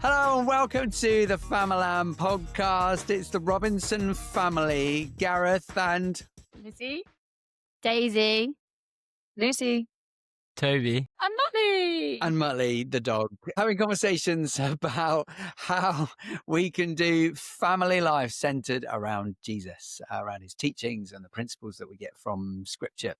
Hello and welcome to the Famalam podcast. It's the Robinson family, Gareth and Lizzy, Daisy, Lucy, Toby, and Molly. and Muttley, the dog, having conversations about how we can do family life centered around Jesus, around his teachings and the principles that we get from Scripture.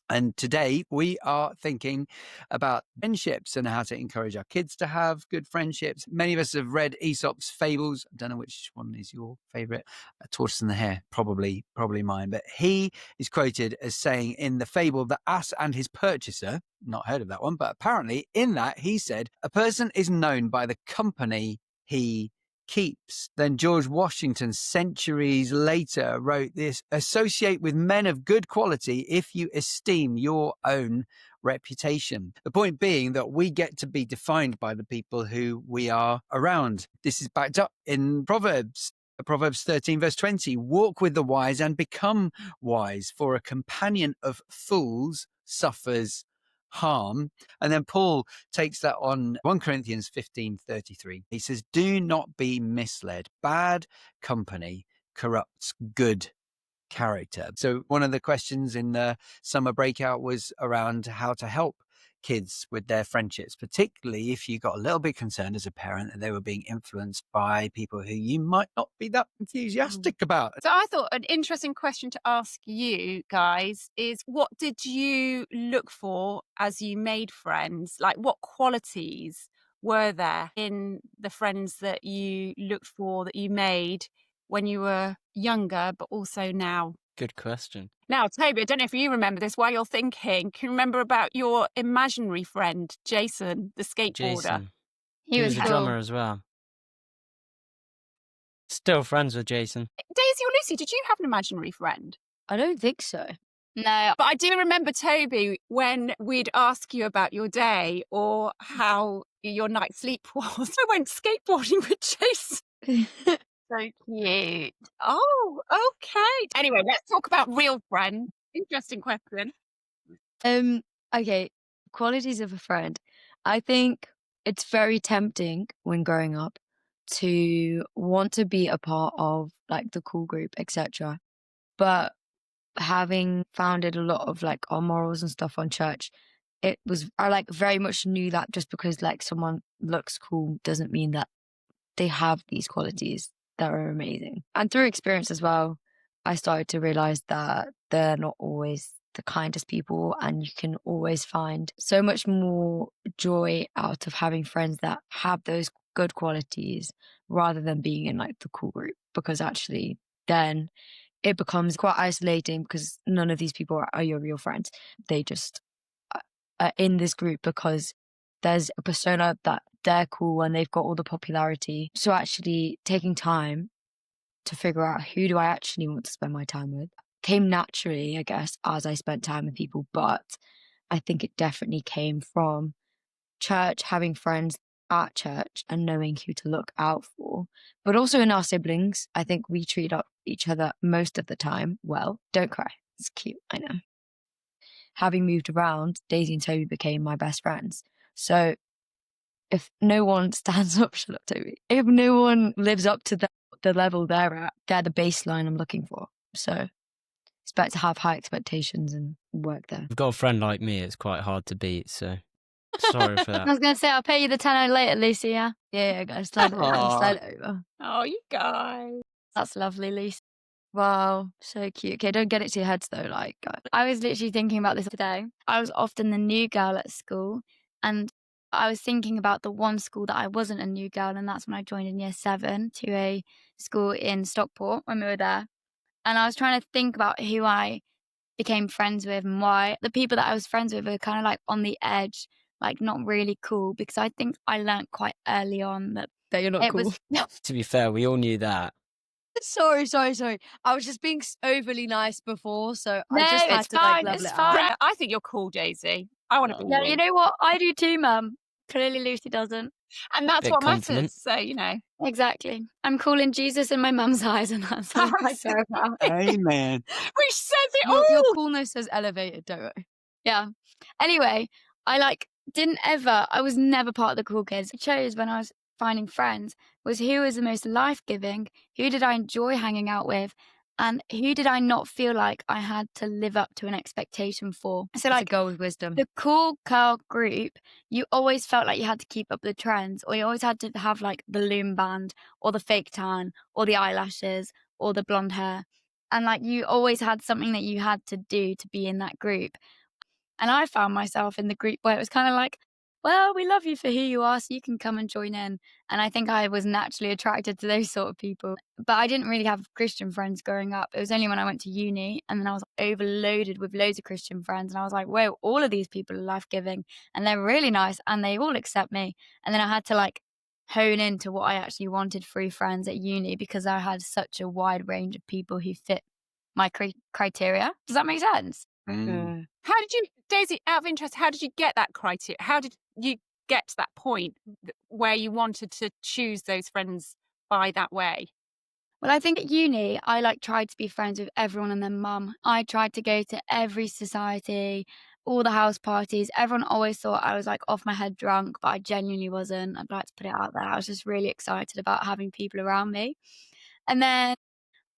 And today we are thinking about friendships and how to encourage our kids to have good friendships. Many of us have read Aesop's fables. I don't know which one is your favorite. Tortoise and the Hare, probably mine. But he is quoted as saying in the fable, The Ass and His Purchaser, not heard of that one, but apparently in that he said, a person is known by the company he keeps. Then George Washington, centuries later, wrote this: associate with men of good quality if you esteem your own reputation. The point being that we get to be defined by the people who we are around. This is backed up in Proverbs 13 verse 20. Walk with the wise and become wise, for a companion of fools suffers harm. And then Paul takes that on 1 Corinthians 15:33. He says, do not be misled. Bad company corrupts good character. So one of the questions in the summer breakout was around how to help kids with their friendships, particularly if you got a little bit concerned as a parent that they were being influenced by people who you might not be that enthusiastic about. So I thought an interesting question to ask you guys is, what did you look for as you made friends? Like, what qualities were there in the friends that you looked for, that you made when you were younger, but also now? good question. Now, Toby, I don't know if you remember this while you're thinking. Can you remember about your imaginary friend, Jason, the skateboarder? Jason. he was a cool. drummer as well. Still friends with Jason. Daisy or Lucy, did you have an imaginary friend? I don't think so. No, But I do remember, Toby, when we'd ask you about your day or how your night's sleep was. I went skateboarding with Jason. so cute. Oh, okay. Anyway, let's talk about real friends. Interesting question. Okay, qualities of a friend. I think it's very tempting when growing up to want to be a part of like the cool group, etc. But having founded a lot of like our morals and stuff on church, I like very much knew that just because like someone looks cool doesn't mean that they have these qualities that are amazing. And through experience as well, I started to realize that they're not always the kindest people, and you can always find so much more joy out of having friends that have those good qualities rather than being in like the cool group, because actually then it becomes quite isolating because none of these people are your real friends. They just are in this group because there's a persona that they're cool and they've got all the popularity. So actually taking time to figure out who do I actually want to spend my time with came naturally, I guess, as I spent time with people. But I think it definitely came from church, having friends at church and knowing who to look out for. But also in our siblings, I think we treat each other most of the time well. Don't cry. It's cute, I know. Having moved around, Daisy and Toby became my best friends. So if no one stands up, shut up, Toby. If no one lives up to the level they're at, they're the baseline I'm looking for. So it's better to have high expectations and work there. I've got a friend like me, it's quite hard to beat, so sorry for I that. was going to say, I'll pay you the tenner later, Lucy, yeah? Yeah, guys, slide it over. Oh, you guys. That's lovely, Lucy. Wow, so cute. Okay, don't get it to your heads though. Like, I was literally thinking about this today. I was often the new girl at school, and I was thinking about the one school that I wasn't a new girl, and that's when I joined in year 7 to a school in Stockport when we were there. And I was trying to think about who I became friends with and why. The people that I was friends with were kind of like on the edge, like not really cool, because I think I learned quite early on that you're not cool. To be fair, we all knew that. Sorry. I was just being overly nice before, so No, I just had it's to fine. like It's level it fine. out. I think you're cool, Daisy. I want to be Yeah, you. you know what? I do too, Mum. Clearly Lucy doesn't. And that's Bit what confident. matters. So, you know. Exactly. I'm calling Jesus in my mum's eyes, and that's all I care about. Amen. We said it all. Your coolness says elevated, don't worry. Yeah. Anyway, I was never part of the cool kids. I chose when I was finding friends was who was the most life-giving, who did I enjoy hanging out with, and who did I not feel like I had to live up to an expectation for. So It's a like goal with wisdom. the cool girl group, you always felt like you had to keep up the trends, or you always had to have like the loom band or the fake tan or the eyelashes or the blonde hair. And like you always had something that you had to do to be in that group. And I found myself in the group where it was kind of like, well, we love you for who you are, so you can come and join in. And I think I was naturally attracted to those sort of people. But I didn't really have Christian friends growing up. It was only when I went to uni and then I was overloaded with loads of Christian friends. And I was like, whoa, all of these people are life giving and they're really nice and they all accept me. And then I had to like hone into what I actually wanted through friends at uni because I had such a wide range of people who fit my criteria. Does that make sense? Mm. How did you, Daisy, out of interest, how did you get that criteria? How did you get to that point where you wanted to choose those friends by that way? Well, I think at uni, I like tried to be friends with everyone and their mum. I tried to go to every society, all the house parties. Everyone always thought I was like off my head drunk, but I genuinely wasn't. I'd like to put it out there. I was just really excited about having people around me. And then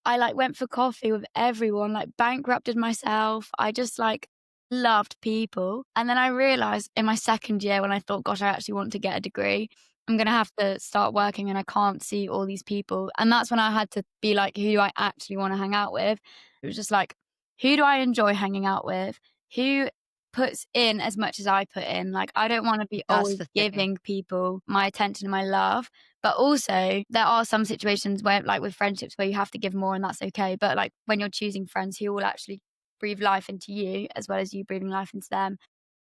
I like went for coffee with everyone, like bankrupted myself. I just like loved people. And then I realized in my second year when I thought, gosh, I actually want to get a degree, I'm going to have to start working and I can't see all these people. And that's when I had to be like, who do I actually want to hang out with? It was just like, who do I enjoy hanging out with? Who puts in as much as I put in? Like, I don't want to be That's always the thing. giving people my attention and my love. But also, there are some situations where, like with friendships, where you have to give more, and that's okay. But like when you're choosing friends who will actually breathe life into you as well as you breathing life into them,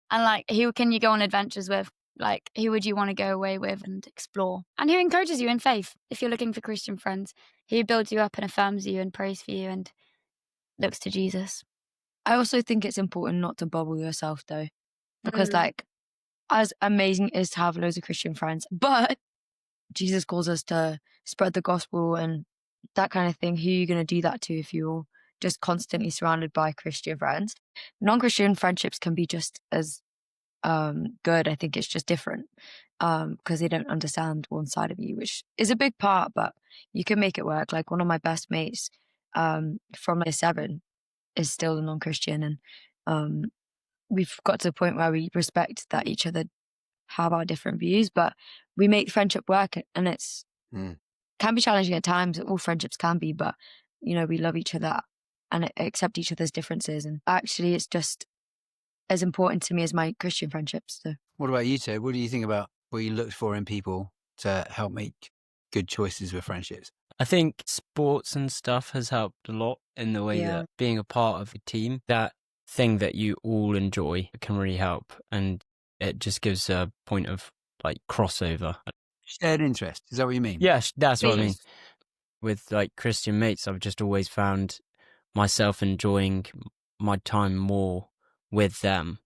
and like who can you go on adventures with? Like who would you want to go away with and explore? And who encourages you in faith? If you're looking for Christian friends, who builds you up and affirms you and prays for you and looks to Jesus. I also think it's important not to bubble yourself though, because like as amazing it is to have loads of Christian friends, but Jesus calls us to spread the gospel and that kind of thing. Who are you going to do that to if you're just constantly surrounded by Christian friends? Non-Christian friendships can be just as good. I think it's just different because they don't understand one side of you, which is a big part, but you can make it work. Like one of my best mates from year 7 is still a non-Christian, and we've got to the point where we respect that each other have our different views, but we make friendship work, and it's can be challenging at times. All friendships can be, but you know, we love each other and accept each other's differences, and actually it's just as important to me as my Christian friendships. So What about you two? What do you think about what you looked for in people to help make good choices with friendships? I think sports and stuff has helped a lot in the way that being a part of a team, that thing that you all enjoy, can really help. And it just gives a point of like crossover. Shared interest. Is that what you mean? Yeah, that's what I mean. Please. With like Christian mates, I've just always found myself enjoying my time more with them.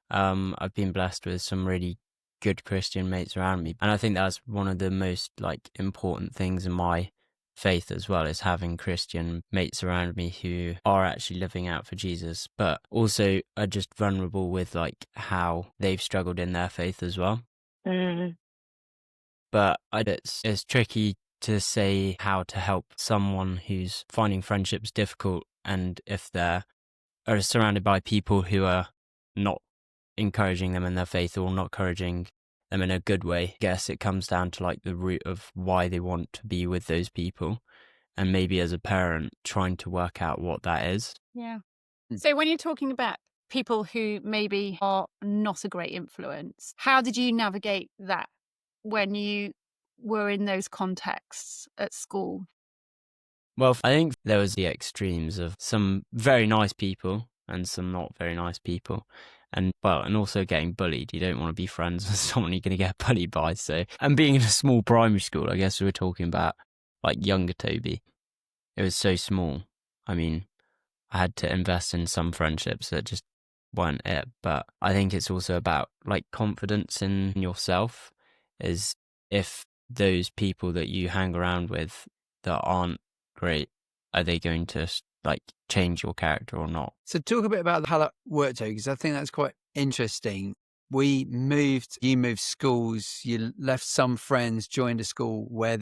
I've been blessed with some really good Christian mates around me. And I think that's one of the most like important things in my faith as well, is having Christian mates around me who are actually living out for Jesus, but also are just vulnerable with like how they've struggled in their faith as well. But it's tricky to say how to help someone who's finding friendships difficult, and if they are surrounded by people who are not encouraging them in their faith or not encouraging them in a good way. I guess it comes down to like the root of why they want to be with those people, and maybe as a parent trying to work out what that is. Yeah. So when you're talking about people who maybe are not a great influence, how did you navigate that when you were in those contexts at school? Well, I think there was the extremes of some very nice people and some not very nice people. And also getting bullied. You don't want to be friends with someone you're going to get bullied by. So, and being in a small primary school, I guess we were talking about like younger Toby. It was so small. I mean, I had to invest in some friendships that just weren't it. But I think it's also about like confidence in yourself. Is if those people that you hang around with that aren't great, are they going to like change your character or not? So talk a bit about how that worked, because I think that's quite interesting. you moved schools, you left some friends, joined a school where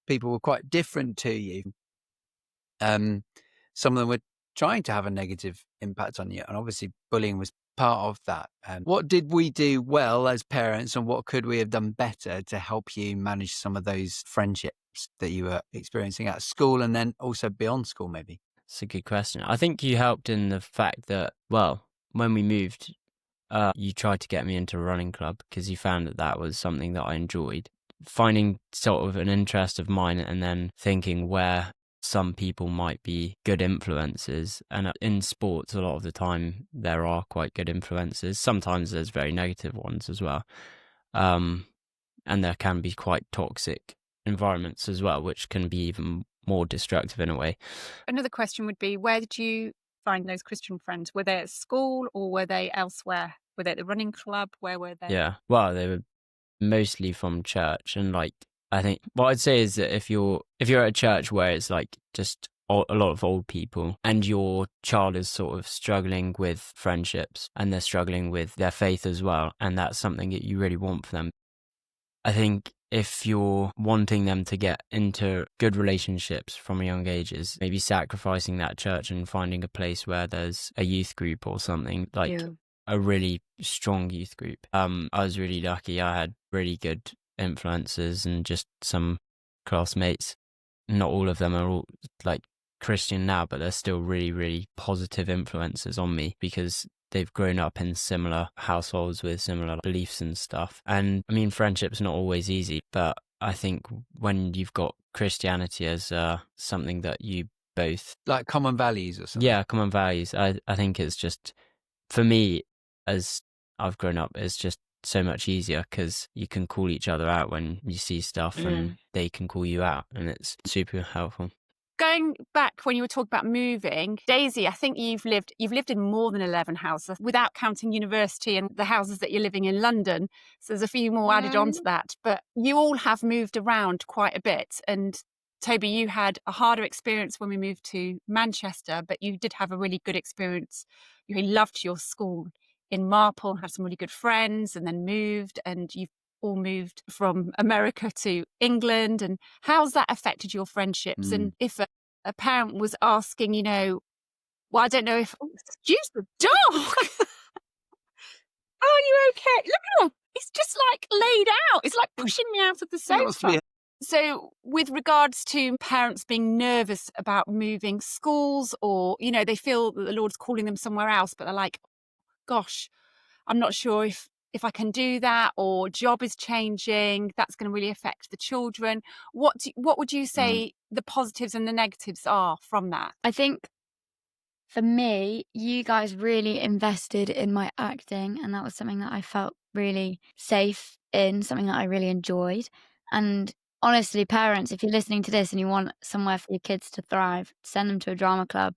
people were quite different to you. Some of them were trying to have a negative impact on you, and obviously bullying was part of that. What did we do well as parents, and what could we have done better to help you manage some of those friendships that you were experiencing at school and then also beyond school, maybe? It's a good question. I think you helped in the fact that, well, when we moved, you tried to get me into a running club because you found that was something that I enjoyed. Finding sort of an interest of mine and then thinking where some people might be good influences. And in sports, a lot of the time, there are quite good influences. Sometimes there's very negative ones as well. And there can be quite toxic environments as well, which can be even more destructive in a way. Another question would be, where did you find those Christian friends? Were they at school or were they elsewhere? Were they at the running club? Where were they? Yeah, well, they were mostly from church, and like I think what I'd say is that if you're at a church where it's like just a lot of old people and your child is sort of struggling with friendships and they're struggling with their faith as well, and that's something that you really want for them, I think if you're wanting them to get into good relationships from a young age, is maybe sacrificing that church and finding a place where there's a youth group or something, like a really strong youth group. I was really lucky. I had really good influences and just some classmates. Not all of them are all like Christian now, but they're still really, really positive influences on me because they've grown up in similar households with similar beliefs and stuff. And I mean, friendship's not always easy, but I think when you've got Christianity as something that you both... Like common values or something? Yeah, common values. I think it's just, for me, as I've grown up, it's just so much easier because you can call each other out when you see stuff and they can call you out, and it's super helpful. Going back when you were talking about moving, Daisy, I think you've lived in more than 11 houses without counting university and the houses that you're living in London. So there's a few more added on to that. But you all have moved around quite a bit. And Toby, you had a harder experience when we moved to Manchester, but you did have a really good experience. You really loved your school in Marple, had some really good friends, and then moved, and you've all moved from America to England. And how's that affected your friendships? And if a parent was asking, well, I don't know if, excuse the dog. Are you okay? Look at him. He's just like laid out. It's like pushing me out of the sofa. So with regards to parents being nervous about moving schools, or, they feel that the Lord's calling them somewhere else, but they're like, gosh, I'm not sure if I can do that, or job is changing, that's going to really affect the children. What would you say the positives and the negatives are from that? I think for me, you guys really invested in my acting, and that was something that I felt really safe in, something that I really enjoyed. And honestly, parents, if you're listening to this and you want somewhere for your kids to thrive, send them to a drama club,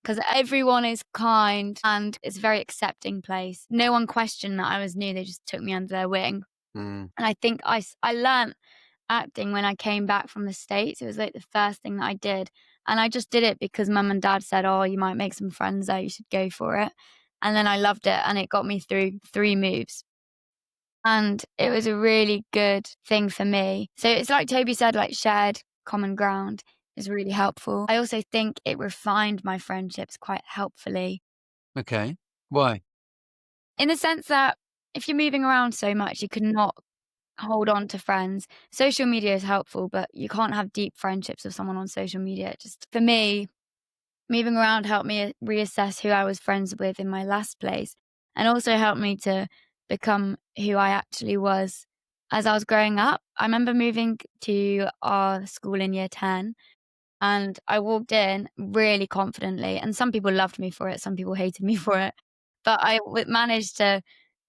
because everyone is kind and it's a very accepting place. No one questioned that I was new. They just took me under their wing. And I think I learned acting when I came back from the States. It was like the first thing that I did. And I just did it because mum and dad said, oh, you might make some friends there, you should go for it. And then I loved it, and it got me through 3 moves. And it was a really good thing for me. So it's like Toby said, like shared common ground is really helpful. I also think it refined my friendships quite helpfully. Okay. Why? In the sense that if you're moving around so much, you cannot hold on to friends. Social media is helpful, but you can't have deep friendships with someone on social media. Just for me, moving around helped me reassess who I was friends with in my last place, and also helped me to become who I actually was as I was growing up. I remember moving to our school in year 10, and I walked in really confidently, and some people loved me for it, some people hated me for it, but I managed to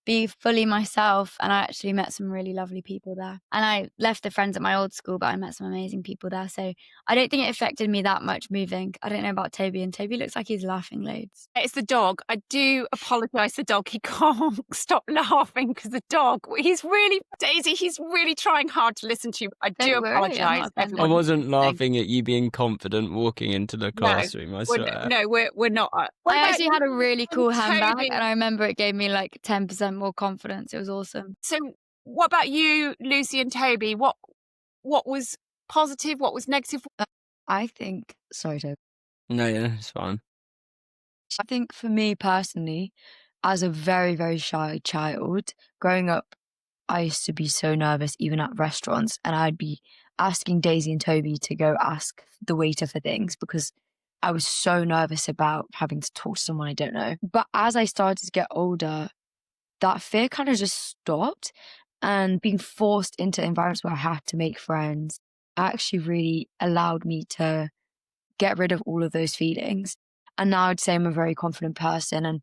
be fully myself, and I actually met some really lovely people there. And I left the friends at my old school, but I met some amazing people there. So I don't think it affected me that much moving. I don't know about Toby, and Toby looks like he's laughing loads. It's the dog. I do apologise, the dog. He can't stop laughing because the dog, Daisy, he's really trying hard to listen to you. I do apologise, I wasn't laughing at you being confident walking into the classroom, I swear. No, we're not. I actually had a really cool handbag, and I remember it gave me like 10% more confidence. It was awesome. So what about you, Lucy and Toby? What was positive? What was negative? I think, sorry, Toby. No, yeah, it's fine. I think for me personally, as a very, very shy child, growing up, I used to be so nervous, even at restaurants, and I'd be asking Daisy and Toby to go ask the waiter for things because I was so nervous about having to talk to someone I don't know. But as I started to get older, that fear kind of just stopped, and being forced into environments where I had to make friends actually really allowed me to get rid of all of those feelings. And now I'd say I'm a very confident person. And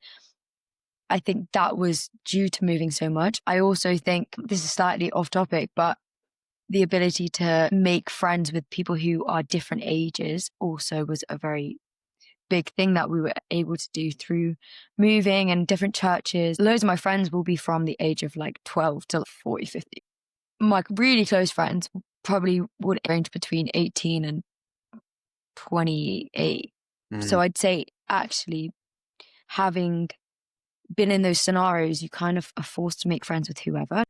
I think that was due to moving so much. I also think this is slightly off topic, but the ability to make friends with people who are different ages also was a very big thing that we were able to do through moving and different churches. Loads of my friends will be from the age of like 12 to 40, 50. My really close friends probably would range between 18 and 28. So I'd say actually having been in those scenarios, you kind of are forced to make friends with whoever.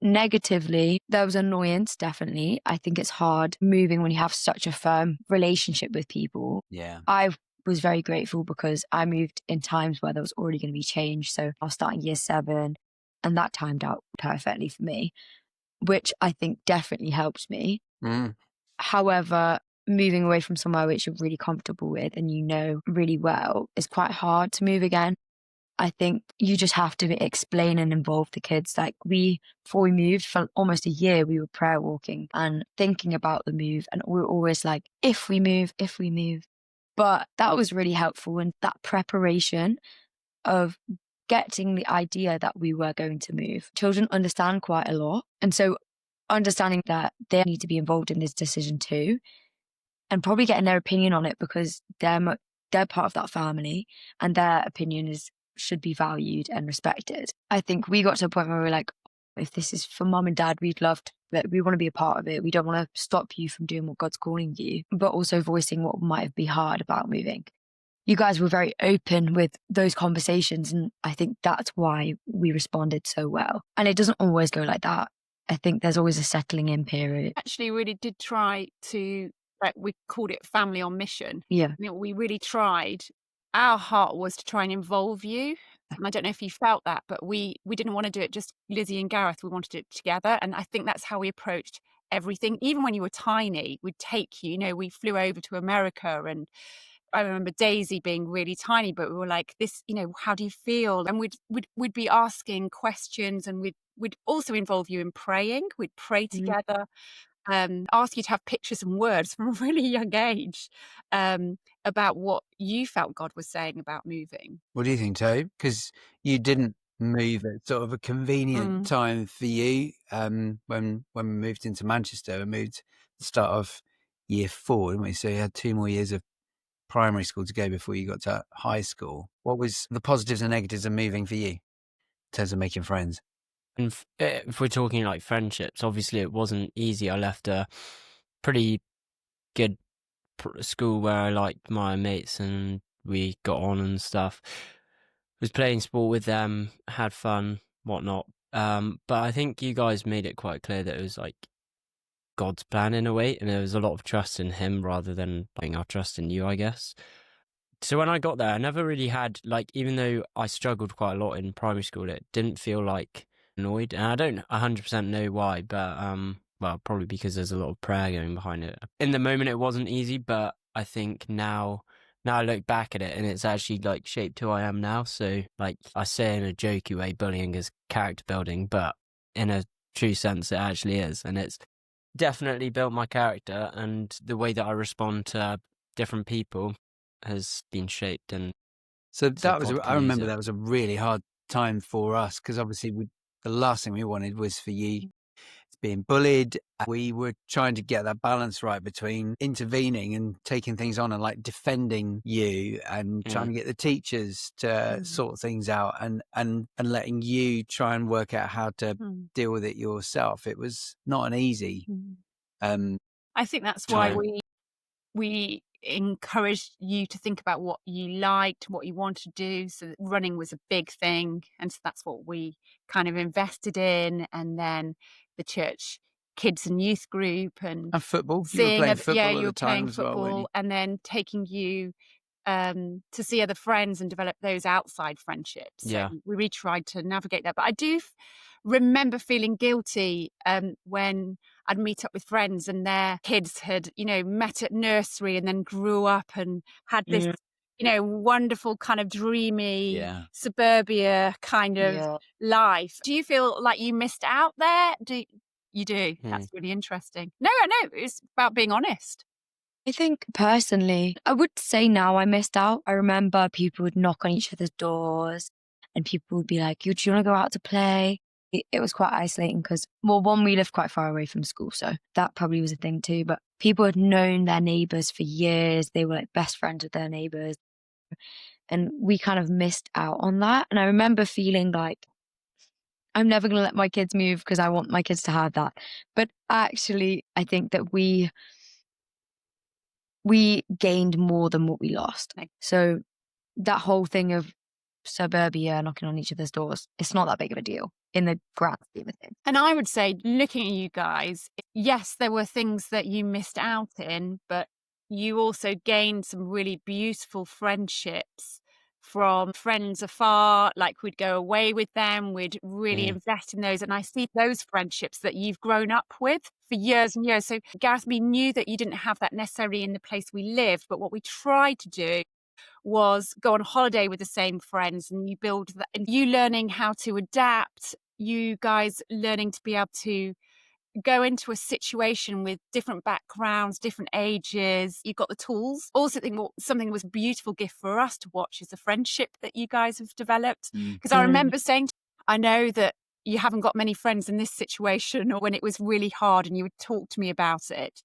Negatively, there was annoyance, definitely. I think it's hard moving when you have such a firm relationship with people. Yeah. I was very grateful because I moved in times where there was already going to be change. So I was starting year 7 and that timed out perfectly for me, which I think definitely helped me. However, moving away from somewhere which you're really comfortable with and you know really well is quite hard to move again. I think you just have to explain and involve the kids. Like before we moved for almost a year, we were prayer walking and thinking about the move. And we were always like, if we move. But that was really helpful. And that preparation of getting the idea that we were going to move. Children understand quite a lot. And so understanding that they need to be involved in this decision too, and probably getting their opinion on it because they're part of that family and their opinion should be valued and respected. I think we got to a point where we were like, if this is for mum and dad, we want to be a part of it. We don't want to stop you from doing what God's calling you, but also voicing what might be hard about moving. You guys were very open with those conversations, and I think that's why we responded so well. And it doesn't always go like that. I think there's always a settling in period. Actually really did try to, like, we called it family on mission. Yeah. We really tried. Our heart was to try and involve you. And I don't know if you felt that, but we didn't want to do it just Lizzy and Gareth. We wanted to do it together. And I think that's how we approached everything. Even when you were tiny, we'd take you, we flew over to America, and I remember Daisy being really tiny, but we were like, this, how do you feel? And we'd be asking questions, and we'd also involve you in praying. We'd pray together, ask you to have pictures and words from a really young age about what you felt God was saying about moving. What do you think, Tobe? Because you didn't move at sort of a convenient time for you. When we moved into Manchester, we moved at the start of year 4, didn't we? So you had 2 more years of primary school to go before you got to high school. What was the positives and negatives of moving for you in terms of making friends? And if we're talking like friendships, obviously it wasn't easy. I left a pretty good school where I liked my mates and we got on and stuff. Was playing sport with them, had fun, whatnot. But I think you guys made it quite clear that it was like God's plan in a way, and there was a lot of trust in him rather than putting our trust in you, I guess. So when I got there, I never really had, even though I struggled quite a lot in primary school, it didn't feel like annoyed. And I don't 100% know why, but well, probably because there's a lot of prayer going behind it. In the moment it wasn't easy, but I think now I look back at it and it's actually shaped who I am now. So I say in a jokey way, bullying is character building, but in a true sense it actually is. And it's definitely built my character, and the way that I respond to different people has been shaped. And so that was, I remember that was a really hard time for us, because obviously the last thing we wanted was for you being bullied. We were trying to get that balance right between intervening and taking things on and defending you and trying to get the teachers to sort things out and letting you try and work out how to deal with it yourself. It was not an easy I think that's why we encouraged you to think about what you liked, what you wanted to do. So running was a big thing. And so that's what we kind of invested in. And then the church kids and youth group and football. You were playing football you were at the time playing as well, weren't you? football, and then taking you to see other friends and develop those outside friendships. Yeah. So we really tried to navigate that. But I do remember feeling guilty when I'd meet up with friends and their kids had, met at nursery and then grew up and had this, wonderful kind of dreamy suburbia kind of life. Do you feel like you missed out there? You do? That's really interesting. No, it's about being honest. I think personally, I would say now I missed out. I remember people would knock on each other's doors and people would be like, do you want to go out to play? It was quite isolating because, one, we lived quite far away from school. So that probably was a thing too. But people had known their neighbours for years. They were like best friends with their neighbours. And we kind of missed out on that. And I remember feeling like, I'm never going to let my kids move because I want my kids to have that. But actually, I think that we gained more than what we lost. So that whole thing of suburbia knocking on each other's doors, it's not that big of a deal in the grand scheme of things. And I would say, looking at you guys, yes, there were things that you missed out in, but you also gained some really beautiful friendships from friends afar. Like we'd go away with them, we'd really invest in those. And I see those friendships that you've grown up with for years and years. So Gareth, we knew that you didn't have that necessarily in the place we lived, but what we tried to do was go on holiday with the same friends, and you build that, and you learning how to adapt, you guys learning to be able to go into a situation with different backgrounds, different ages. You've got the tools. Also, I think something that was a beautiful gift for us to watch is the friendship that you guys have developed. Because I remember saying, I know that you haven't got many friends in this situation, or when it was really hard, and you would talk to me about it.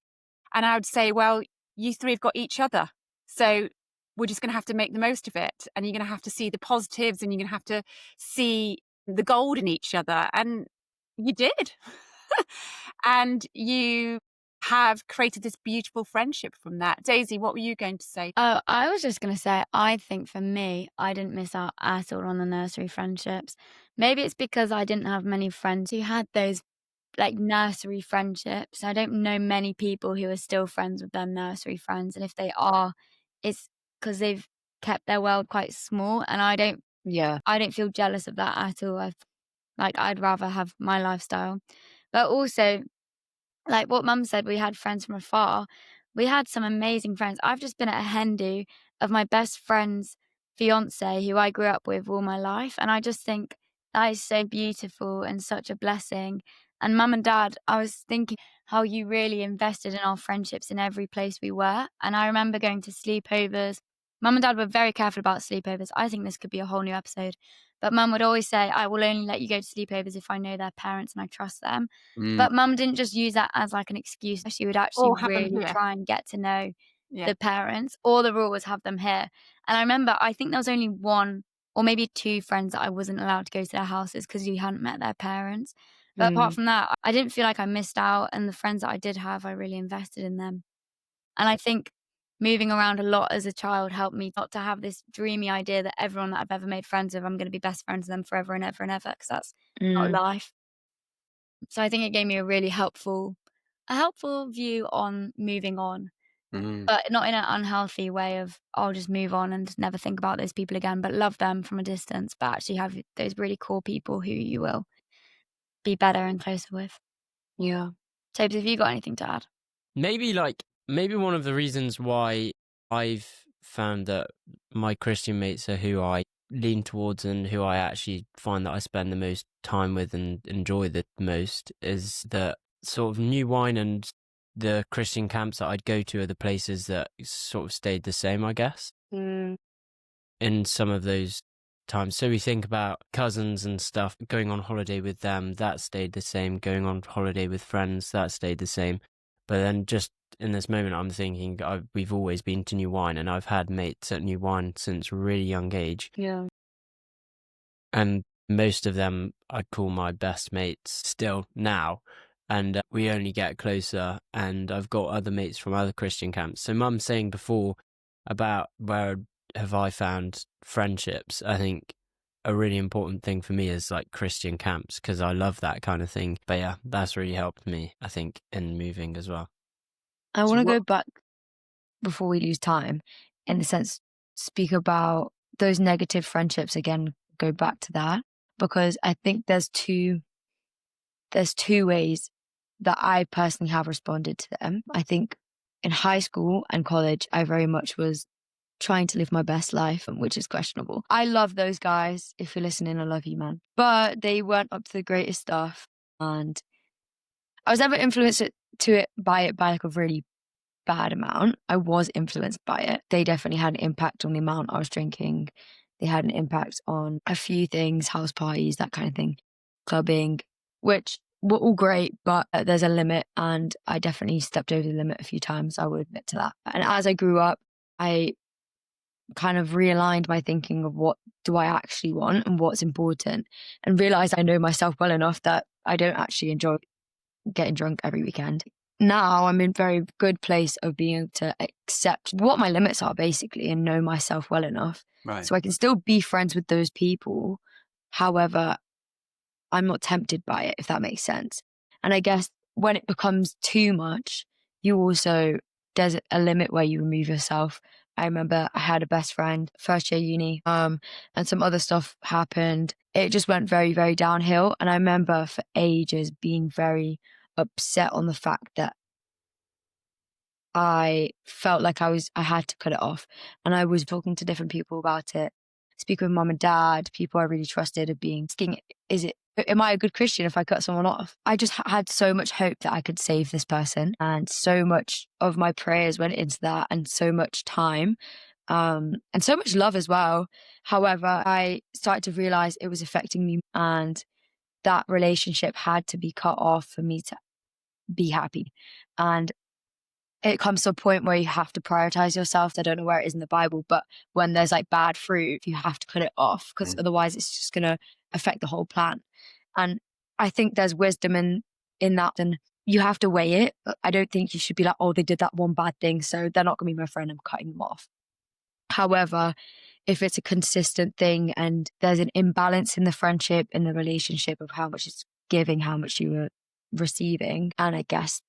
And I would say, well, you three have got each other. So we're just going to have to make the most of it. And you're going to have to see the positives, and you're going to have to see the gold in each other. And you did. And you have created this beautiful friendship from that. Daisy, what were you going to say? Oh, I was just going to say, I think for me, I didn't miss out at all on the nursery friendships. Maybe it's because I didn't have many friends who had those like nursery friendships. I don't know many people who are still friends with their nursery friends. And if they are, it's because they've kept their world quite small. And I don't feel jealous of that at all. I'd rather have my lifestyle. But also, like what Mum said, we had friends from afar. We had some amazing friends. I've just been at a hen do of my best friend's fiance, who I grew up with all my life. And I just think that is so beautiful and such a blessing. And Mum and Dad, I was thinking how you really invested in our friendships in every place we were. And I remember going to sleepovers. Mum and Dad were very careful about sleepovers. I think this could be a whole new episode. But Mum would always say, I will only let you go to sleepovers if I know their parents and I trust them. But Mum didn't just use that as like an excuse. She would actually really try and get to know the parents. All the rule was have them here. And I remember, I think there was only one or maybe two friends that I wasn't allowed to go to their houses because you hadn't met their parents. But apart from that, I didn't feel like I missed out. And the friends that I did have, I really invested in them. And I think moving around a lot as a child helped me not to have this dreamy idea that everyone that I've ever made friends with, I'm going to be best friends with them forever and ever and ever, because that's not life. So I think it gave me a really helpful view on moving on, but not in an unhealthy way of, I'll just move on and never think about those people again, but love them from a distance, but actually have those really cool people who you will be better and closer with. Yeah. Tabes, have you got anything to add? Maybe one of the reasons why I've found that my Christian mates are who I lean towards and who I actually find that I spend the most time with and enjoy the most is that sort of New Wine and the Christian camps that I'd go to are the places that sort of stayed the same, I guess, in some of those times. So we think about cousins and stuff, going on holiday with them, that stayed the same. Going on holiday with friends, that stayed the same. But then just in this moment, I'm thinking we've always been to New Wine, and I've had mates at New Wine since a really young age. Yeah. And most of them I'd call my best mates still now. and we only get closer, and I've got other mates from other Christian camps. So Mum's saying before about where have I found friendships, I think a really important thing for me is like Christian camps, because I love that kind of thing. But yeah, that's really helped me, I think, in moving as well. I want to go back before we lose time, in the sense, speak about those negative friendships again, go back to that, because I think there's two ways that I personally have responded to them. I think in high school and college, I very much was trying to live my best life, which is questionable. I love those guys. If you're listening, I love you, man. But they weren't up to the greatest stuff. And I was never influenced by it by like a really bad amount. I was influenced by it. They definitely had an impact on the amount I was drinking. They had an impact on a few things, house parties, that kind of thing, clubbing, which were all great, but there's a limit, and I definitely stepped over the limit a few times, I would admit to that. And as I grew up, I kind of realigned my thinking of what do I actually want and what's important, and realized I know myself well enough that I don't actually enjoy getting drunk every weekend. Now I'm in a very good place of being able to accept what my limits are, basically, and know myself well enough. Right. So I can still be friends with those people. However, I'm not tempted by it, if that makes sense. And I guess when it becomes too much, there's a limit where you remove yourself. I remember I had a best friend, first year uni, and some other stuff happened. It just went very, very downhill. And I remember for ages being very upset on the fact that I felt like I had to cut it off. And I was talking to different people about it, speaking with mum and dad, people I really trusted, of being asking, am I a good Christian if I cut someone off? I just had so much hope that I could save this person. And so much of my prayers went into that, and so much time, and so much love as well. However, I started to realize it was affecting me, and that relationship had to be cut off for me to be happy. And it comes to a point where you have to prioritize yourself. I don't know where it is in the Bible, but when there's like bad fruit, you have to cut it off, because otherwise it's just going to affect the whole plan. And I think there's wisdom in that, and you have to weigh it. I don't think you should be like, oh, they did that one bad thing, so they're not going to be my friend, I'm cutting them off. However, if it's a consistent thing and there's an imbalance in the friendship, in the relationship, of how much it's giving, how much you are receiving, and I guess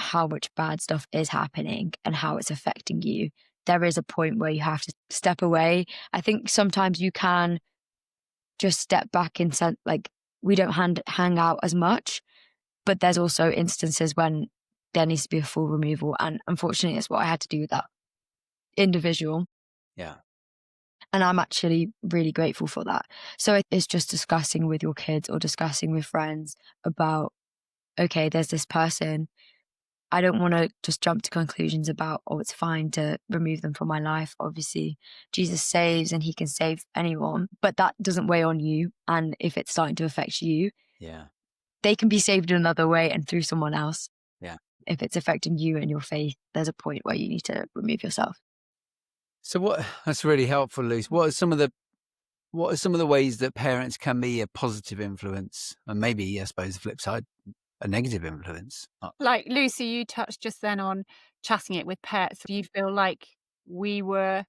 how much bad stuff is happening and how it's affecting you, there is a point where you have to step away. I think sometimes you can just step back and say, like, we don't hang out as much, but there's also instances when there needs to be a full removal. And unfortunately, it's what I had to do with that individual. Yeah. And I'm actually really grateful for that. So it's just discussing with your kids or discussing with friends about, okay, there's this person. I don't want to just jump to conclusions about, oh, it's fine to remove them from my life. Obviously, Jesus saves and he can save anyone, but that doesn't weigh on you. And if it's starting to affect you, they can be saved in another way and through someone else. Yeah. If it's affecting you and your faith, there's a point where you need to remove yourself. So that's really helpful, Luce. What are some of the ways that parents can be a positive influence, and maybe, I suppose, the flip side, a negative influence? Like Lucy, you touched just then on chatting it with pets. Do you feel like you were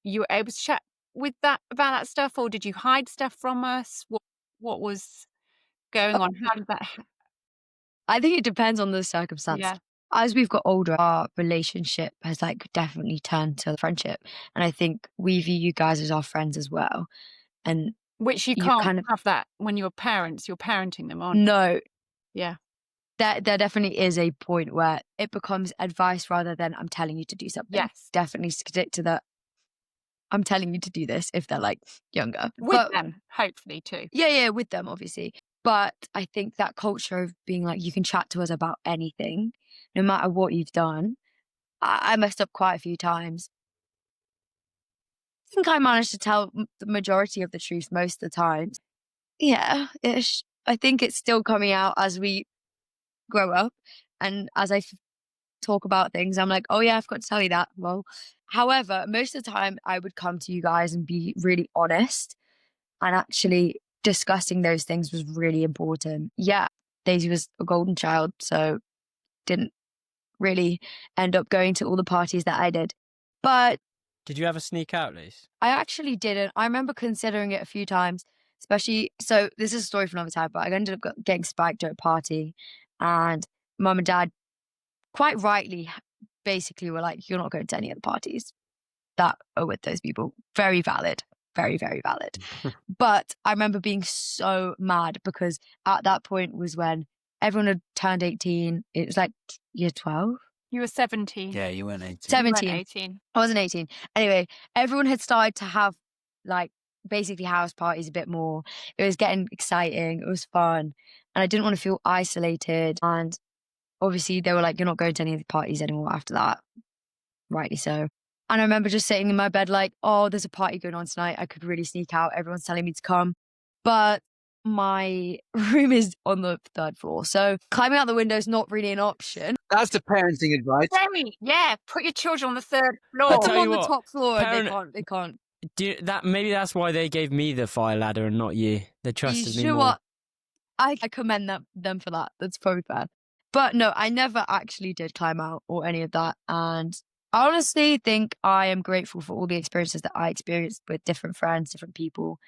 able to chat with about that stuff, or did you hide stuff from us? What was going on? How did that happen? I think it depends on the circumstance. Yeah. As we've got older, our relationship has like definitely turned to friendship. And I think we view you guys as our friends as well. And which you can't have that when you're parents, you're parenting them on. No. Yeah. There definitely is a point where it becomes advice rather than I'm telling you to do something. Yes. Definitely stick to that. I'm telling you to do this if they're like younger. With them, hopefully too. Yeah, with them, obviously. But I think that culture of being like, you can chat to us about anything, no matter what you've done. I messed up quite a few times. I think I managed to tell the majority of the truth most of the time. Yeah, ish. I think it's still coming out as we grow up. And as I talk about things, I'm like, oh yeah, I forgot to tell you that. Well, however, most of the time I would come to you guys and be really honest, and actually discussing those things was really important. Yeah, Daisy was a golden child, so didn't really end up going to all the parties that I did. But Did you ever sneak out, Liz? I actually didn't. I remember considering it a few times, especially. So this is a story for another time, but I ended up getting spiked at a party, and mum and dad, quite rightly, basically were like, "You're not going to any of the parties that are with those people." Very valid. Very, very valid. But I remember being so mad because at that point was when everyone had turned 18. It was like year 12. You were 17. Yeah, you weren't 18. You weren't 17. 18. I wasn't 18. Anyway, everyone had started to have like basically house parties a bit more. It was getting exciting. It was fun. And I didn't want to feel isolated. And obviously they were like, "You're not going to any of the parties anymore after that." Rightly so. And I remember just sitting in my bed like, "Oh, there's a party going on tonight. I could really sneak out. Everyone's telling me to come." But my room is on the 3rd floor. So climbing out the window is not really an option. That's the parenting advice. Jamie, yeah, put your children on the 3rd I'll floor. Put them tell on you the what, top floor and parent- they can't. Maybe that's why they gave me the fire ladder and not you. They trusted me You know more. what? I commend them for that. That's probably fair. But no, I never actually did climb out or any of that. And I honestly think I am grateful for all the experiences that I experienced with different friends, different people,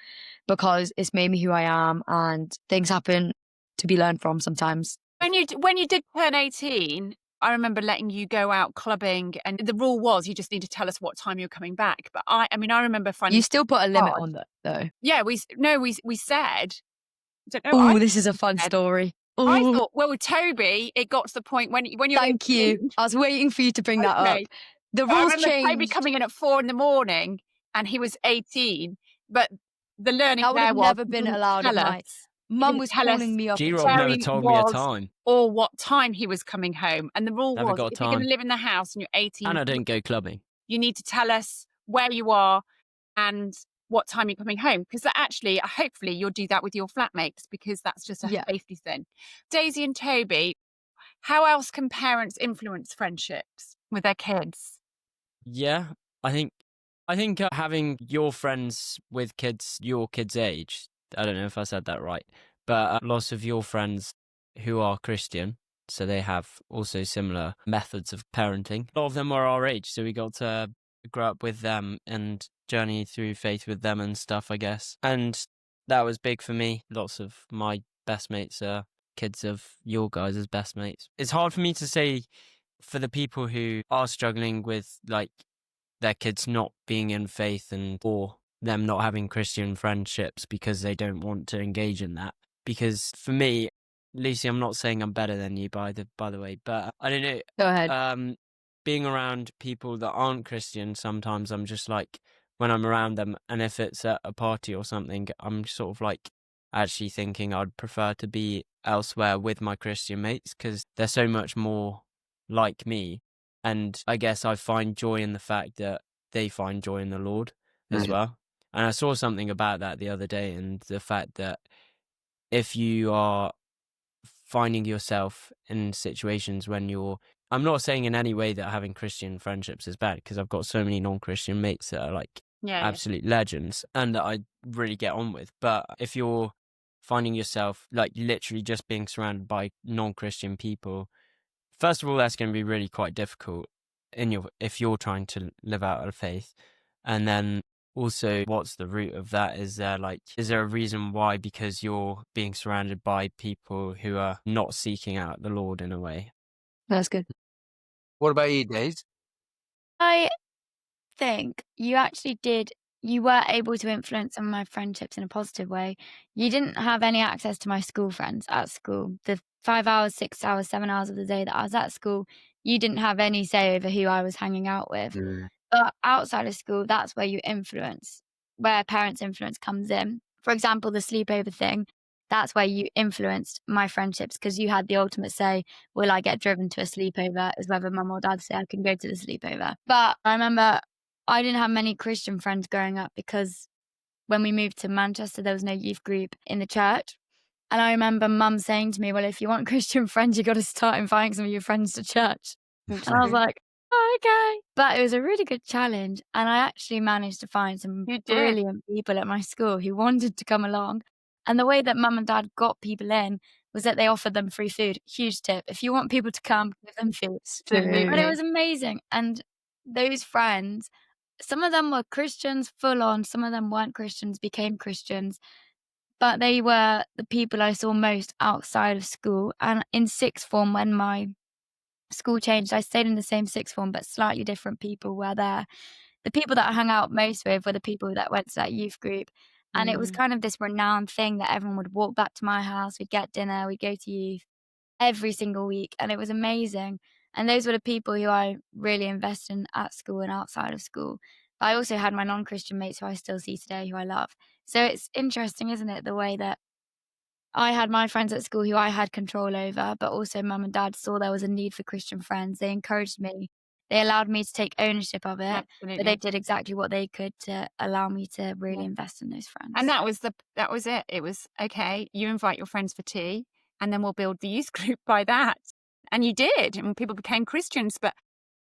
because it's made me who I am, and things happen to be learned from sometimes. When you did turn 18, I remember letting you go out clubbing, and the rule was you just need to tell us what time you're coming back. But I remember finding You still put a limit hard. on that, though. Yeah, we said. Don't know. Oh, this is a fun said. story. I Ooh, thought, well, with Toby, it got to the point when you're thank 18. you. I was waiting for you to bring that up. Okay. The But I rules remember Toby changed. coming in at 4 a.m, and he was 18. But the learning That would there have was never you been didn't allowed at tell my. us. Mum didn't was tell us calling me up. G-Rob where never he told me a was time. or what time he was coming home. And the rule Never was, got if you're going time. to live in the house and you're 18, And I didn't go clubbing. you need to tell us where you are and what time you're coming home. Because actually, hopefully, you'll do that with your flatmates, because that's just a Yeah. safety thing. Daisy and Toby, how else can parents influence friendships with their kids? Yeah, I think having your friends with kids your kids' age, I don't know if I said that right, but lots of your friends who are Christian, so they have also similar methods of parenting. A lot of them are our age, so we got to grow up with them and journey through faith with them and stuff, I guess. And that was big for me. Lots of my best mates are kids of your guys' best mates. It's hard for me to say for the people who are struggling with like their kids not being in faith and or them not having Christian friendships because they don't want to engage in that. Because for me, Lucy, I'm not saying I'm better than you by the way, but I don't know. Go ahead. Being around people that aren't Christian, sometimes I'm just like, when I'm around them, and if it's at a party or something, I'm sort of like actually thinking I'd prefer to be elsewhere with my Christian mates because they're so much more like me. And I guess I find joy in the fact that they find joy in the Lord as well. And I saw something about that the other day, and the fact that if you are finding yourself in situations when I'm not saying in any way that having Christian friendships is bad, because I've got so many non-Christian mates that are like absolute legends and that I really get on with. But if you're finding yourself like literally just being surrounded by non-Christian people, first of all, that's going to be really quite difficult if you're trying to live out of faith. And then also, what's the root of that? Is there a reason why? Because you're being surrounded by people who are not seeking out the Lord in a way. That's good. What about you, Daisy? I think you actually you were able to influence some of my friendships in a positive way. You didn't have any access to my school friends at school. The 5 hours, 6 hours, 7 hours of the day that I was at school, you didn't have any say over who I was hanging out with. But outside of school, that's where where parents' influence comes in. For example, the sleepover thing, that's where you influenced my friendships, because you had the ultimate say, will I get driven to a sleepover, is whether mum or dad say I can go to the sleepover. But I remember I didn't have many Christian friends growing up, because when we moved to Manchester, there was no youth group in the church. And I remember mum saying to me, well, if you want Christian friends, you got to start inviting some of your friends to church. And I was like, oh, okay. But it was a really good challenge. And I actually managed to find some brilliant people at my school who wanted to come along. And the way that mum and dad got people in was that they offered them free food. Huge tip. If you want people to come, give them food. Absolutely. And it was amazing. And those friends, some of them were Christians full on, some of them weren't Christians, became Christians. But they were the people I saw most outside of school. And in sixth form, when my school changed, I stayed in the same sixth form, but slightly different people were there. The people that I hung out most with were the people that went to that youth group. And it was kind of this renowned thing that everyone would walk back to my house, we'd get dinner, we'd go to youth every single week. And it was amazing. And those were the people who I really invested in at school and outside of school. But I also had my non-Christian mates who I still see today, who I love. So it's interesting, isn't it, the way that I had my friends at school who I had control over, but also mum and dad saw there was a need for Christian friends. They encouraged me. They allowed me to take ownership of it, Absolutely. but they did exactly what they could to allow me to really invest in those friends. And that was it. It was, okay, you invite your friends for tea and then we'll build the youth group by that. And you did, and people became Christians. But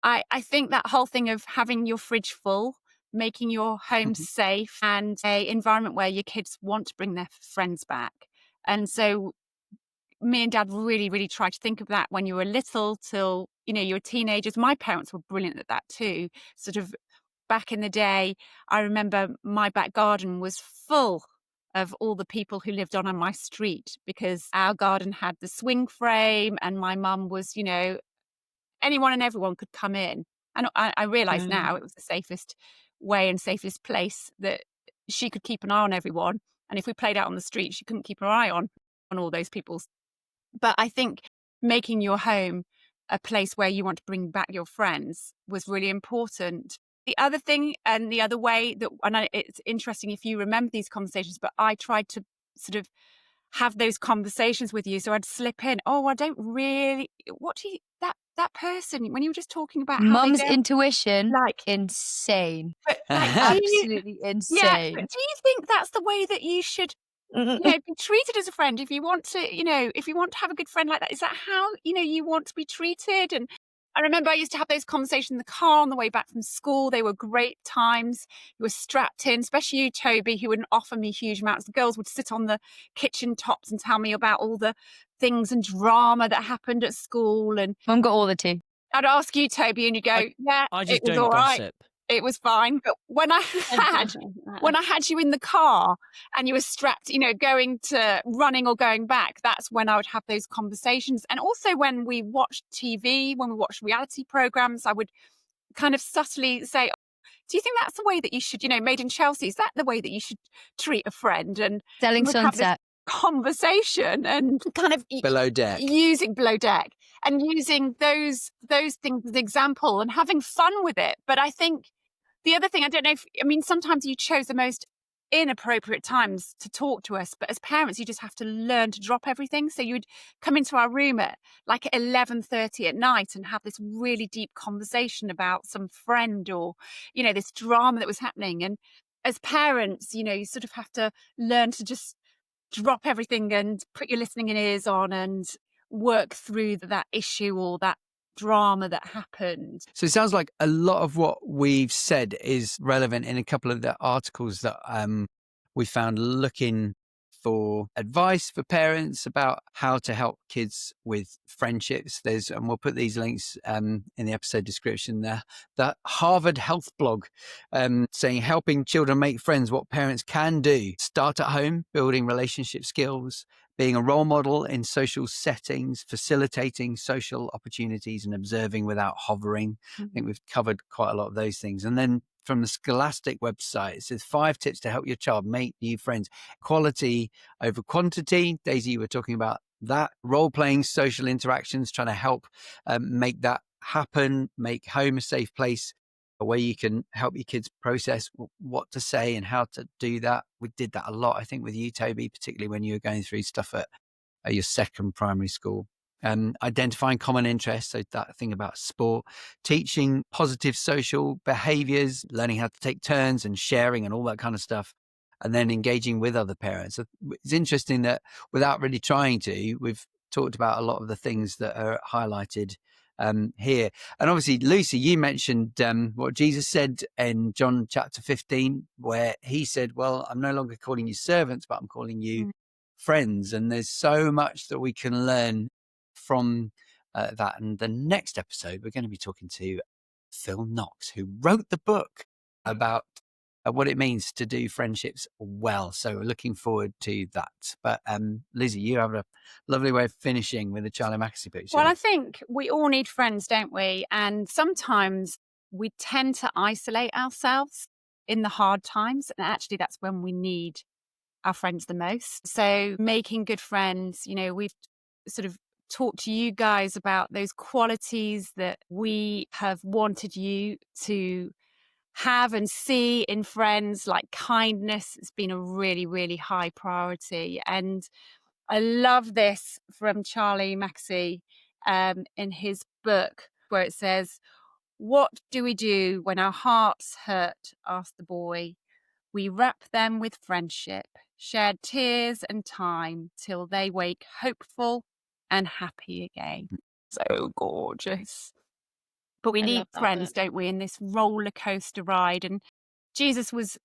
I think that whole thing of having your fridge full, making your home safe, and an environment where your kids want to bring their friends back. And so me and Dad really, really tried to think of that when you were little till, you were teenagers. My parents were brilliant at that too. Sort of back in the day, I remember my back garden was full of all the people who lived on my street, because our garden had the swing frame and my mum was, anyone and everyone could come in. And I realise now it was the safest way and safest place that she could keep an eye on everyone. And if we played out on the street, she couldn't keep her eye on all those people. But I think making your home a place where you want to bring back your friends was really important. The other thing and the other way that, and it's interesting if you remember these conversations, but I tried to sort of have those conversations with you. So I'd slip in, I don't really, what do you, that person, when you were just talking about how Mum's they don't, intuition, like, insane. but like, Absolutely insane. yeah, but do you think that's the way that you should, be treated as a friend? If you want to, if you want to have a good friend like that, is that how, you want to be treated? And I remember I used to have those conversations in the car on the way back from school. They were great times. You were strapped in, especially you, Toby, who wouldn't offer me huge amounts. The girls would sit on the kitchen tops and tell me about all the things and drama that happened at school. And Mum got all the tea. I'd ask you, Toby, and you go, I just it was don't all right. gossip. It was fine. But when I had you in the car and you were strapped, going to running or going back, that's when I would have those conversations. And also when we watched TV, when we watched reality programs, I would kind of subtly say, do you think that's the way that you should, Made in Chelsea, is that the way that you should treat a friend? And Selling we'd have this Sunset. conversation and kind of Below deck. using Below Deck and using those things as an example and having fun with it. But I think the other thing, I don't know sometimes you chose the most inappropriate times to talk to us, but as parents you just have to learn to drop everything. So you'd come into our room at like 11:30 at night and have this really deep conversation about some friend or this drama that was happening. And as parents, you sort of have to learn to just drop everything and put your listening ears on and work through that issue or that drama that happened. So it sounds like a lot of what we've said is relevant in a couple of the articles that we found looking for advice for parents about how to help kids with friendships. And we'll put these links in the episode description there. The Harvard Health blog saying helping children make friends, what parents can do. Start at home, building relationship skills, being a role model in social settings, facilitating social opportunities and observing without hovering. I think we've covered quite a lot of those things. And then from the Scholastic website, it says 5 tips to help your child make new friends. Quality over quantity. Daisy, you were talking about that. Role-playing, social interactions, trying to help make that happen, make home a safe place where you can help your kids process what to say and how to do that. We did that a lot, I think, with you, Toby, particularly when you were going through stuff at your second primary school. Identifying common interests, so that thing about sport, teaching positive social behaviours, learning how to take turns and sharing and all that kind of stuff, and then engaging with other parents. It's interesting that without really trying to, we've talked about a lot of the things that are highlighted here. And obviously, Lucy, you mentioned what Jesus said in John chapter 15, where he said, well, I'm no longer calling you servants, but I'm calling you friends. And there's so much that we can learn from that. And the next episode, we're going to be talking to Phil Knox, who wrote the book about what it means to do friendships well. So we're looking forward to that. But Lizzy, you have a lovely way of finishing with the Charlie Mackesy book. Well, I think we all need friends, don't we? And sometimes we tend to isolate ourselves in the hard times. And actually, that's when we need our friends the most. So making good friends, you know, we've sort of talked to you guys about those qualities that we have wanted you to have and see in friends, like kindness. It's been a really, really high priority. And I love this from Charlie Mackesy in his book, where it says, "What do we do when our hearts hurt?" asked the boy. "We wrap them with friendship, shared tears and time, till they wake hopeful and happy again." So gorgeous. But we I need love that friends, book. don't we, in this roller coaster ride? And Jesus was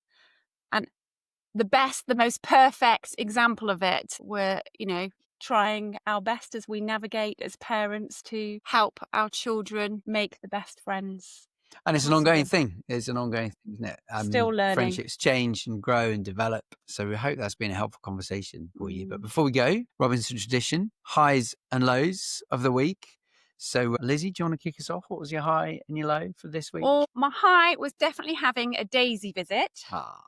the best, the most perfect example of it. We're, you know, trying our best as we navigate as parents to help our children make the best friends. And it's an possible. ongoing thing. It's an ongoing thing, isn't it? Still learning. Friendships change and grow and develop. So we hope that's been a helpful conversation for you. But before we go, Robinson tradition, highs and lows of the week. So Lizzy, do you want to kick us off? What was your high and your low for this week? Well, my high was definitely having a Daisy visit. Ah.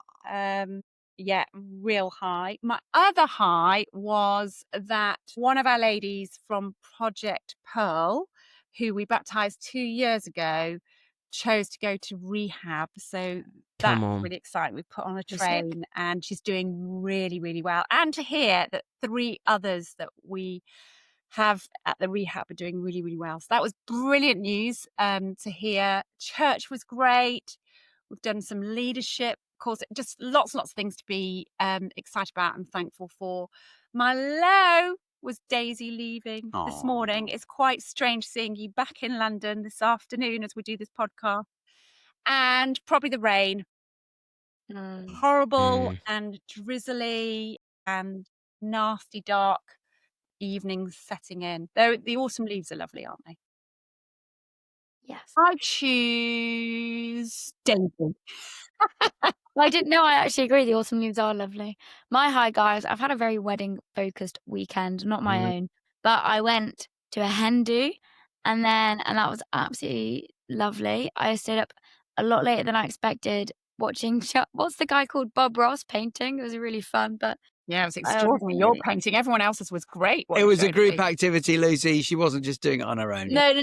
Yeah, real high. My other high was that one of our ladies from Project Pearl, who we baptized 2 years ago, chose to go to rehab. So that's Come on. really exciting. We put on a Sick. train and she's doing really, really well. And to hear that 3 others that we have at the rehab are doing really, really well. So that was brilliant news to hear. Church was great. We've done some leadership course, just lots and lots of things to be excited about and thankful for. My low was Daisy leaving this morning. It's quite strange seeing you back in London this afternoon as we do this podcast. And probably the rain. Horrible and drizzly and nasty dark evenings setting in. Though the autumn leaves are lovely, aren't they? Yes. I choose Daisy. Well, I didn't know. I actually agree. The autumn leaves are lovely. My high, guys. I've had a very wedding focused weekend, not my own, but I went to a hen do, and that was absolutely lovely. I stayed up a lot later than I expected watching. What's the guy called? Bob Ross painting. It was really fun, but Yeah, it was extraordinary. Your painting, everyone else's was great. It was a group activity, Lucy. She wasn't just doing it on her own. No.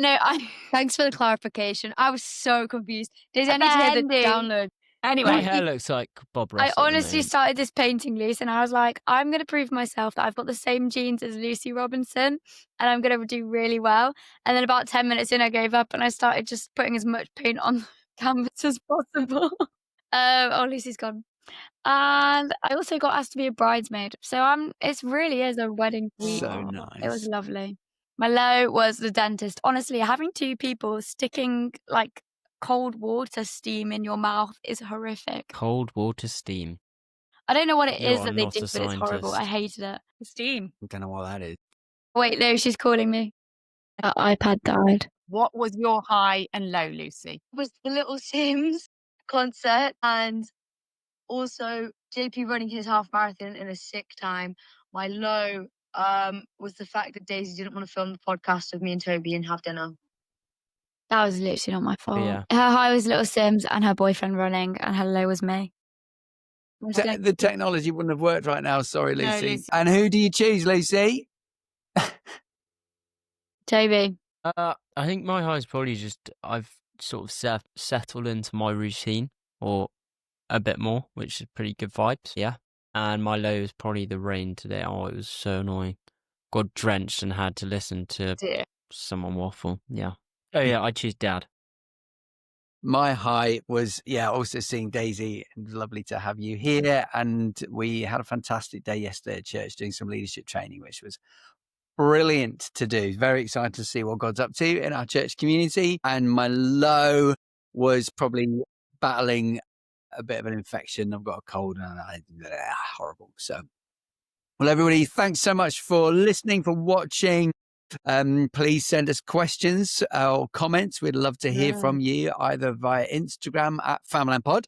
Thanks for the clarification. I was so confused. Daisy, I need to hear the download. Anyway, My hair looks like Bob Ross. I at the honestly moment. started this painting, Lucy, and I was like, I'm going to prove myself that I've got the same genes as Lucy Robinson, and I'm going to do really well. And then about 10 minutes in, I gave up, and I started just putting as much paint on the canvas as possible. Lucy's gone. And I also got asked to be a bridesmaid. So it really is a wedding week. So nice. It was lovely. My low was the dentist. Honestly, having 2 people sticking like cold water steam in your mouth is horrific. Cold water steam. I don't know what it You is are that they not do, a but it's horrible. I scientist. hated it. the steam. I don't know what that is. Wait, no, she's calling me. Her iPad died. What was your high and low, Lucy? It was the Little Sims concert and also JP running his half marathon in a sick time. My low was the fact that Daisy didn't want to film the podcast with me and Toby and have dinner. That was literally not my fault. Yeah. Her high was Little Sims and her boyfriend running, and her low was me. The technology wouldn't have worked right now. Sorry, No, Lucy. Lucy. And who do you choose, Lucy? Toby. I think my high is probably just I've sort of settled into my routine or a bit more, which is pretty good vibes. Yeah. And my low is probably the rain today. Oh, it was so annoying. Got drenched and had to listen to Dear. someone waffle. Yeah. Oh yeah, I choose Dad. My high was, also seeing Daisy. Lovely to have you here. And we had a fantastic day yesterday at church doing some leadership training, which was brilliant to do. Very excited to see what God's up to in our church community. And my low was probably battling a bit of an infection. I've got a cold and horrible. So Well, everybody, thanks so much for listening, for watching. Please send us questions or comments. We'd love to hear from you either via Instagram at FamalampPod,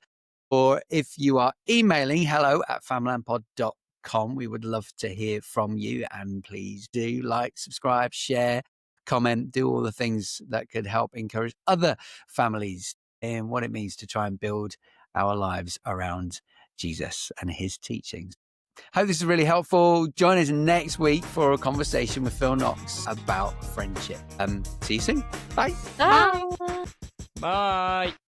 or if you are emailing hello@famalampod.com. We would love to hear from you. And please do like, subscribe, share, comment, do all the things that could help encourage other families in what it means to try and build our lives around Jesus and his teachings. Hope this is really helpful. Join us next week for a conversation with Phil Knox about friendship. See you soon. Bye. Bye. Bye.